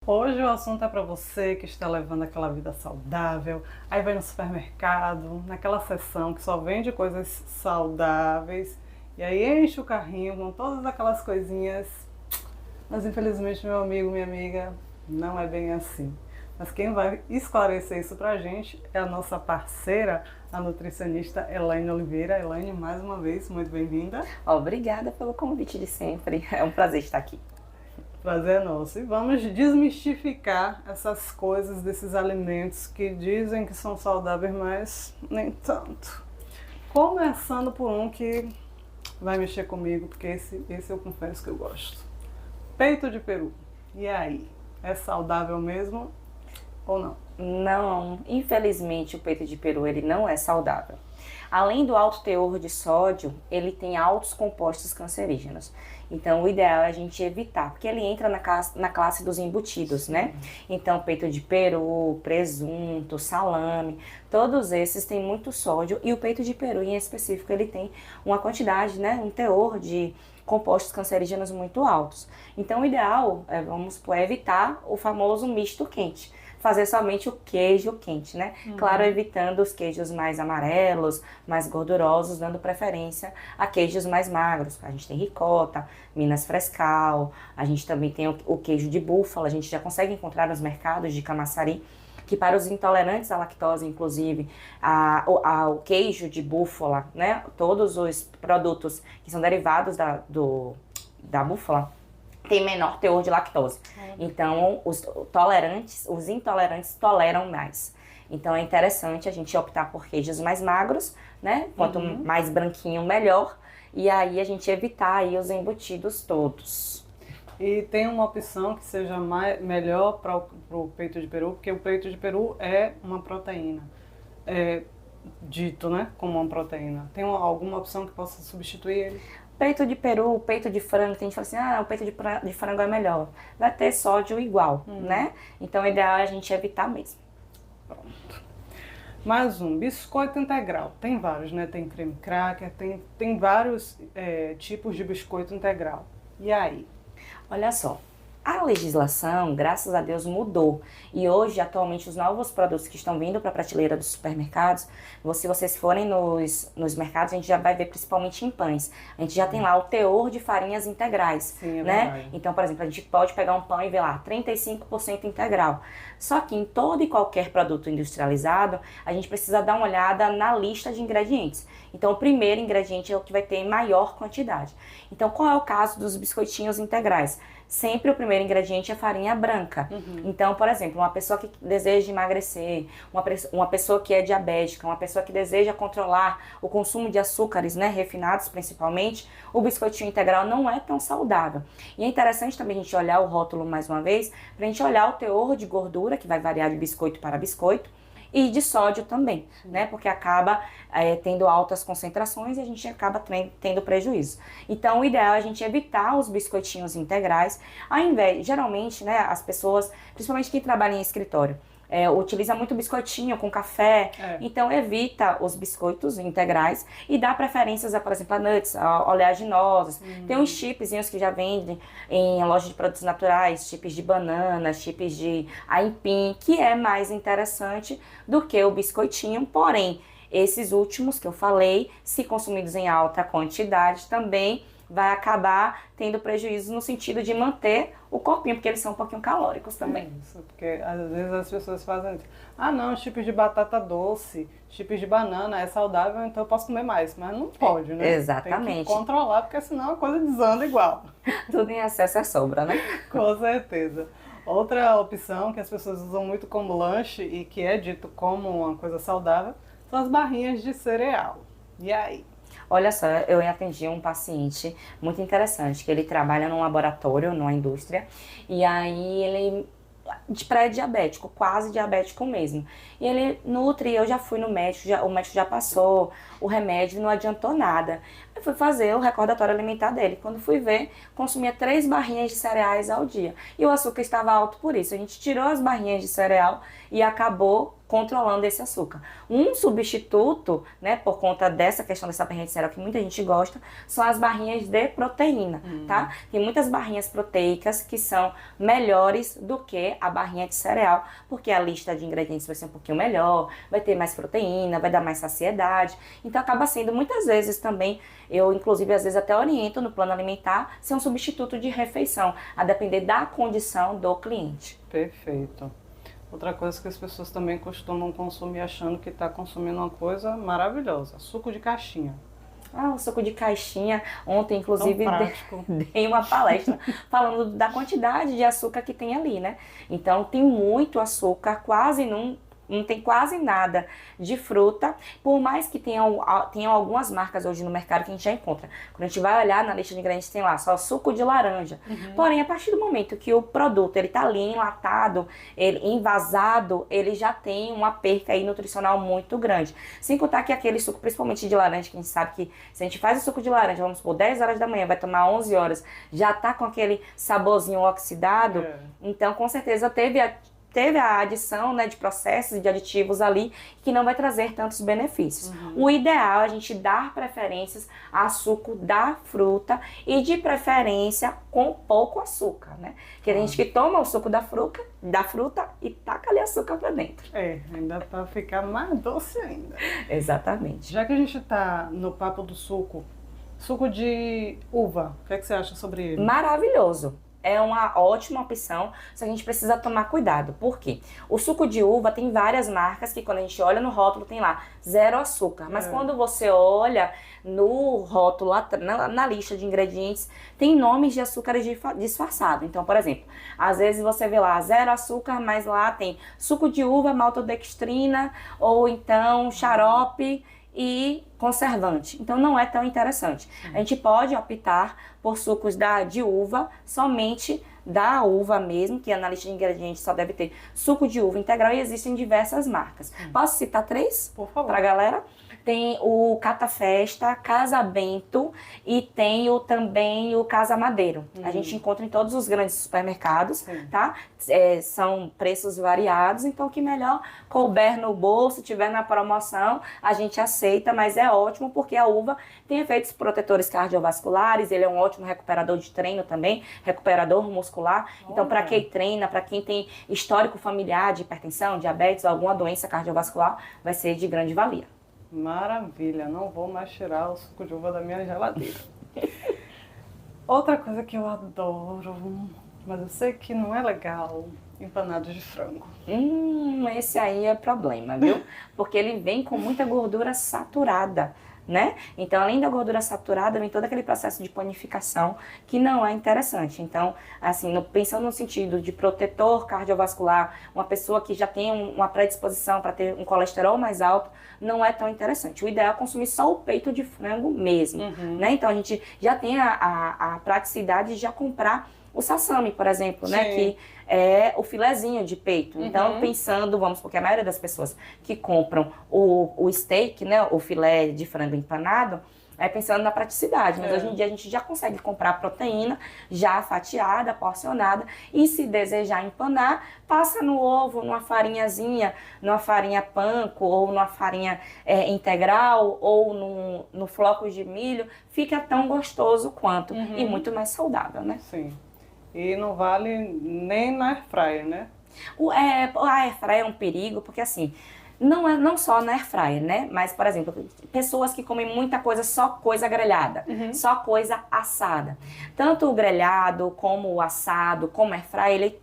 Hoje o assunto é para você que está levando aquela vida saudável, aí vai no supermercado, naquela seção que só vende coisas saudáveis, e aí enche o carrinho com todas aquelas coisinhas. Mas infelizmente, meu amigo, minha amiga, não é bem assim. Mas quem vai esclarecer isso pra gente é a nossa parceira, a nutricionista Elaine Oliveira. Elaine, mais uma vez, muito bem-vinda. Obrigada pelo convite de sempre. É um prazer estar aqui. Prazer é nosso. E vamos desmistificar essas coisas desses alimentos que dizem que são saudáveis, mas nem tanto. Começando por um que vai mexer comigo, porque esse eu confesso que eu gosto. Peito de peru. E aí? É saudável mesmo ou não? Não, infelizmente o peito de peru ele não é saudável. Além do alto teor de sódio, ele tem altos compostos cancerígenos. Então, o ideal é a gente evitar, porque ele entra na classe dos embutidos, né? Então, peito de peru, presunto, salame, todos esses têm muito sódio e o peito de peru em específico ele tem uma quantidade, né? Um teor de compostos cancerígenos muito altos. Então, o ideal é, vamos supor, evitar o famoso misto quente. Fazer somente o queijo quente, né? Claro, evitando os queijos mais amarelos, mais gordurosos, dando preferência a queijos mais magros. A gente tem ricota, Minas Frescal, a gente também tem o queijo de búfala, a gente já consegue encontrar nos mercados de Camaçari, que para os intolerantes à lactose, inclusive, o queijo de búfala, né? Todos os produtos que são derivados da búfala, tem menor teor de lactose. Então, os intolerantes toleram mais. Então, é interessante a gente optar por queijos mais magros, né? Quanto mais branquinho, melhor. E aí, a gente evitar aí os embutidos todos. E tem uma opção que seja melhor para o peito de peru, porque o peito de peru é uma proteína. É dito, né? Como uma proteína. Tem alguma opção que possa substituir ele? Peito de peru, peito de frango, tem gente que fala assim, o peito de frango é melhor. Vai ter sódio igual, né? Então, o ideal é a gente evitar mesmo. Mais um, biscoito integral. Tem vários, né? Tem creme cracker, tem vários tipos de biscoito integral. E aí? Olha só, a legislação, graças a Deus, mudou. E hoje, atualmente, os novos produtos que estão vindo para a prateleira dos supermercados, se vocês forem nos mercados, a gente já vai ver principalmente em pães. A gente já tem lá o teor de farinhas integrais, Sim, é né? verdade. Então, por exemplo, a gente pode pegar um pão e ver lá, 35% integral. Só que em todo e qualquer produto industrializado, a gente precisa dar uma olhada na lista de ingredientes. Então, o primeiro ingrediente é o que vai ter em maior quantidade. Então, qual é o caso dos biscoitinhos integrais? Sempre o primeiro ingrediente é farinha branca. Então, por exemplo, uma pessoa que deseja emagrecer, uma pessoa que é diabética, uma pessoa que deseja controlar o consumo de açúcares, né, refinados principalmente, o biscoitinho integral não é tão saudável. E é interessante também a gente olhar o rótulo mais uma vez, para a gente olhar o teor de gordura, que vai variar de biscoito para biscoito, e de sódio também, né? Porque acaba tendo altas concentrações e a gente acaba tendo prejuízo. Então, o ideal é a gente evitar os biscoitinhos integrais, ao invés, geralmente, né, as pessoas, principalmente quem trabalha em escritório, utiliza muito biscoitinho com café, então evita os biscoitos integrais e dá preferências, por exemplo, a nuts, a oleaginosas. Tem uns chipzinhos que já vendem em loja de produtos naturais, chips de banana, chips de aipim, que é mais interessante do que o biscoitinho, porém, esses últimos que eu falei, se consumidos em alta quantidade, também vai acabar tendo prejuízo no sentido de manter o corpinho, porque eles são um pouquinho calóricos também. Isso, porque às vezes as pessoas fazem isso. Ah, não, chips de batata doce, chips de banana é saudável, então eu posso comer mais. Mas não pode, né? Exatamente. Tem que controlar, porque senão a coisa desanda igual. Tudo em excesso é sobra, né? Com certeza. Outra opção que as pessoas usam muito como lanche e que é dito como uma coisa saudável são as barrinhas de cereal. E aí? Olha só, eu atendi um paciente muito interessante, que ele trabalha num laboratório, numa indústria, e aí ele de pré-diabético, quase diabético mesmo. E ele nutre, eu já fui no médico, o médico já passou o remédio, não adiantou nada. Eu fui fazer o recordatório alimentar dele. Quando fui ver, consumia 3 barrinhas de cereais ao dia. E o açúcar estava alto por isso. A gente tirou as barrinhas de cereal e acabou controlando esse açúcar. Um substituto, né, por conta dessa questão dessa barrinha de cereal que muita gente gosta, são as barrinhas de proteína, tá? Tem muitas barrinhas proteicas que são melhores do que a barrinha de cereal, porque a lista de ingredientes vai ser um pouquinho melhor, vai ter mais proteína, vai dar mais saciedade. Então acaba sendo muitas vezes também, eu inclusive às vezes até oriento no plano alimentar, ser um substituto de refeição, a depender da condição do cliente. Perfeito. Outra coisa que as pessoas também costumam consumir achando que está consumindo uma coisa maravilhosa, suco de caixinha. Ah, o suco de caixinha. Ontem, inclusive, prático. dei uma palestra falando da quantidade de açúcar que tem ali, né? Então, tem muito açúcar, quase não tem quase nada de fruta, por mais que tenham algumas marcas hoje no mercado que a gente já encontra. Quando a gente vai olhar na lista de ingredientes, tem lá só suco de laranja. Porém, a partir do momento que o produto ele tá ali enlatado, ele envasado, ele já tem uma perca aí nutricional muito grande. Sem contar que aquele suco, principalmente de laranja, que a gente sabe que se a gente faz o suco de laranja, vamos supor, 10 horas da manhã, vai tomar 11 horas, já tá com aquele saborzinho oxidado, então com certeza teve a adição, né, de processos e de aditivos ali que não vai trazer tantos benefícios. O ideal é a gente dar preferências a suco da fruta e de preferência com pouco açúcar, né? Que a gente que toma o suco da fruta e taca ali açúcar pra dentro. Ainda para ficar mais doce ainda. Exatamente. Já que a gente está no papo do suco de uva, o que é que você acha sobre ele? Maravilhoso. É uma ótima opção, só que a gente precisa tomar cuidado. Por quê? O suco de uva tem várias marcas que quando a gente olha no rótulo tem lá 0 açúcar. Mas quando você olha no rótulo, na lista de ingredientes, tem nomes de açúcares disfarçados. Então, por exemplo, às vezes você vê lá 0 açúcar, mas lá tem suco de uva, maltodextrina ou então xarope e conservante. Então não é tão interessante. A gente pode optar por sucos de uva, somente da uva mesmo, que na lista de ingredientes só deve ter suco de uva integral e existem diversas marcas. Posso citar 3? Por favor. Pra galera? Tem o Catafesta, Casa Bento e tem também o Casa Madeiro. A gente encontra em todos os grandes supermercados, tá? São preços variados, então o que melhor couber no bolso, tiver na promoção, a gente aceita, mas é ótimo porque a uva tem efeitos protetores cardiovasculares, ele é um ótimo recuperador de treino também, recuperador muscular. Então, para quem treina, para quem tem histórico familiar de hipertensão, diabetes ou alguma doença cardiovascular, vai ser de grande valia. Maravilha, não vou mais tirar o suco de uva da minha geladeira. Outra coisa que eu adoro, mas eu sei que não é legal, empanados de frango. Esse aí é problema, viu? Porque ele vem com muita gordura saturada, né? Então, além da gordura saturada, vem todo aquele processo de panificação que não é interessante. Então, assim, pensando no sentido de protetor cardiovascular, uma pessoa que já tem uma predisposição para ter um colesterol mais alto, não é tão interessante. O ideal é consumir só o peito de frango mesmo, né? Então, a gente já tem a praticidade de já comprar o sassami, por exemplo, né? Que é o filezinho de peito. Então, pensando, porque a maioria das pessoas que compram o steak, né? O filé de frango empanado, pensando na praticidade. Mas hoje em dia a gente já consegue comprar a proteína já fatiada, porcionada. E se desejar empanar, passa no ovo, numa farinhazinha, numa farinha panko ou numa farinha integral ou no flocos de milho. Fica tão gostoso quanto e muito mais saudável, né? Sim. E não vale nem na airfryer, né? A airfryer é um perigo, porque assim, não só na airfryer, né? Mas, por exemplo, pessoas que comem muita coisa, só coisa grelhada, só coisa assada. Tanto o grelhado, como o assado, como a airfryer, ele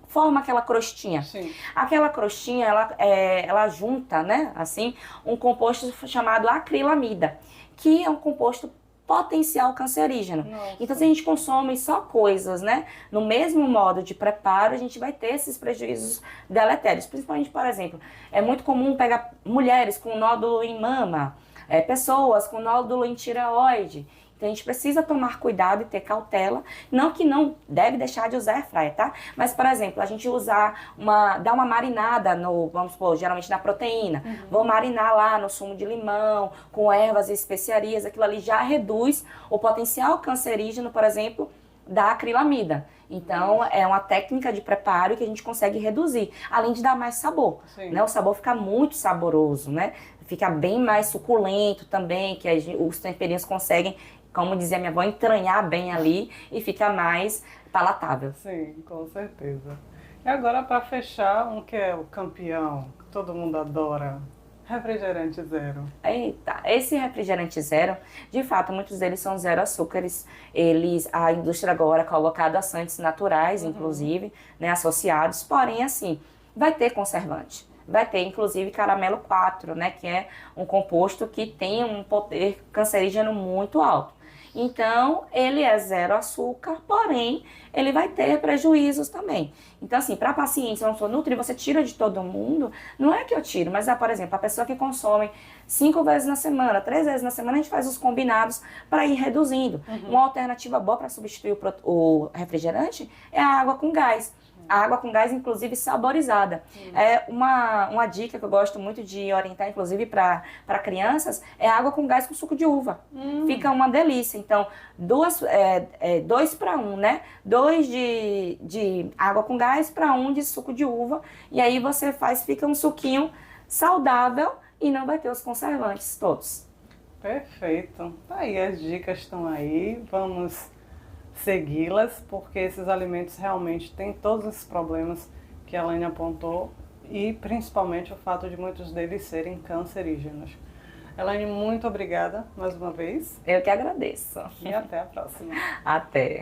forma aquela crostinha. Sim. Aquela crostinha, ela junta, né? Assim, um composto chamado acrilamida, que é um composto potencial cancerígeno. Nossa. Então, se a gente consome só coisas, né, no mesmo modo de preparo, a gente vai ter esses prejuízos deletérios. Principalmente, por exemplo, é muito comum pegar mulheres com nódulo em mama, pessoas com nódulo em tireoide. Então a gente precisa tomar cuidado e ter cautela, não que não deve deixar de usar air fryer, tá? Mas, por exemplo, a gente dar uma marinada vamos supor, geralmente na proteína. Vou marinar lá no sumo de limão, com ervas e especiarias, aquilo ali já reduz o potencial cancerígeno, por exemplo, da acrilamida. Então, é uma técnica de preparo que a gente consegue reduzir, além de dar mais sabor, né? O sabor fica muito saboroso, né? Fica bem mais suculento também, que os temperinhos conseguem, como dizia minha avó, entranhar bem ali e fica mais palatável. Sim, com certeza. E agora, para fechar, um que é o campeão, que todo mundo adora, refrigerante zero. Eita, esse refrigerante zero, de fato, muitos deles são zero açúcares. A indústria agora coloca adoçantes naturais, inclusive, né, associados, porém, assim, vai ter conservante. Vai ter, inclusive, caramelo 4, né, que é um composto que tem um poder cancerígeno muito alto. Então, ele é zero açúcar, porém, ele vai ter prejuízos também. Então, assim, para pacientes, vamos supor, Nutri, você tira de todo mundo, não é que eu tiro, mas, por exemplo, a pessoa que consome 5 vezes na semana, 3 vezes na semana, a gente faz os combinados para ir reduzindo. Uma alternativa boa para substituir o refrigerante é a água com gás. A água com gás, inclusive, saborizada. É uma dica que eu gosto muito de orientar, inclusive, para crianças, é água com gás com suco de uva. Fica uma delícia. Então, 2 para 1, né? 2 de água com gás para 1 de suco de uva. E aí você fica um suquinho saudável e não vai ter os conservantes todos. Perfeito. Aí as dicas estão aí. Vamos segui-las, porque esses alimentos realmente têm todos esses problemas que a Elaine apontou e principalmente o fato de muitos deles serem cancerígenos. Elaine, muito obrigada mais uma vez. Eu que agradeço. E até a próxima. Até.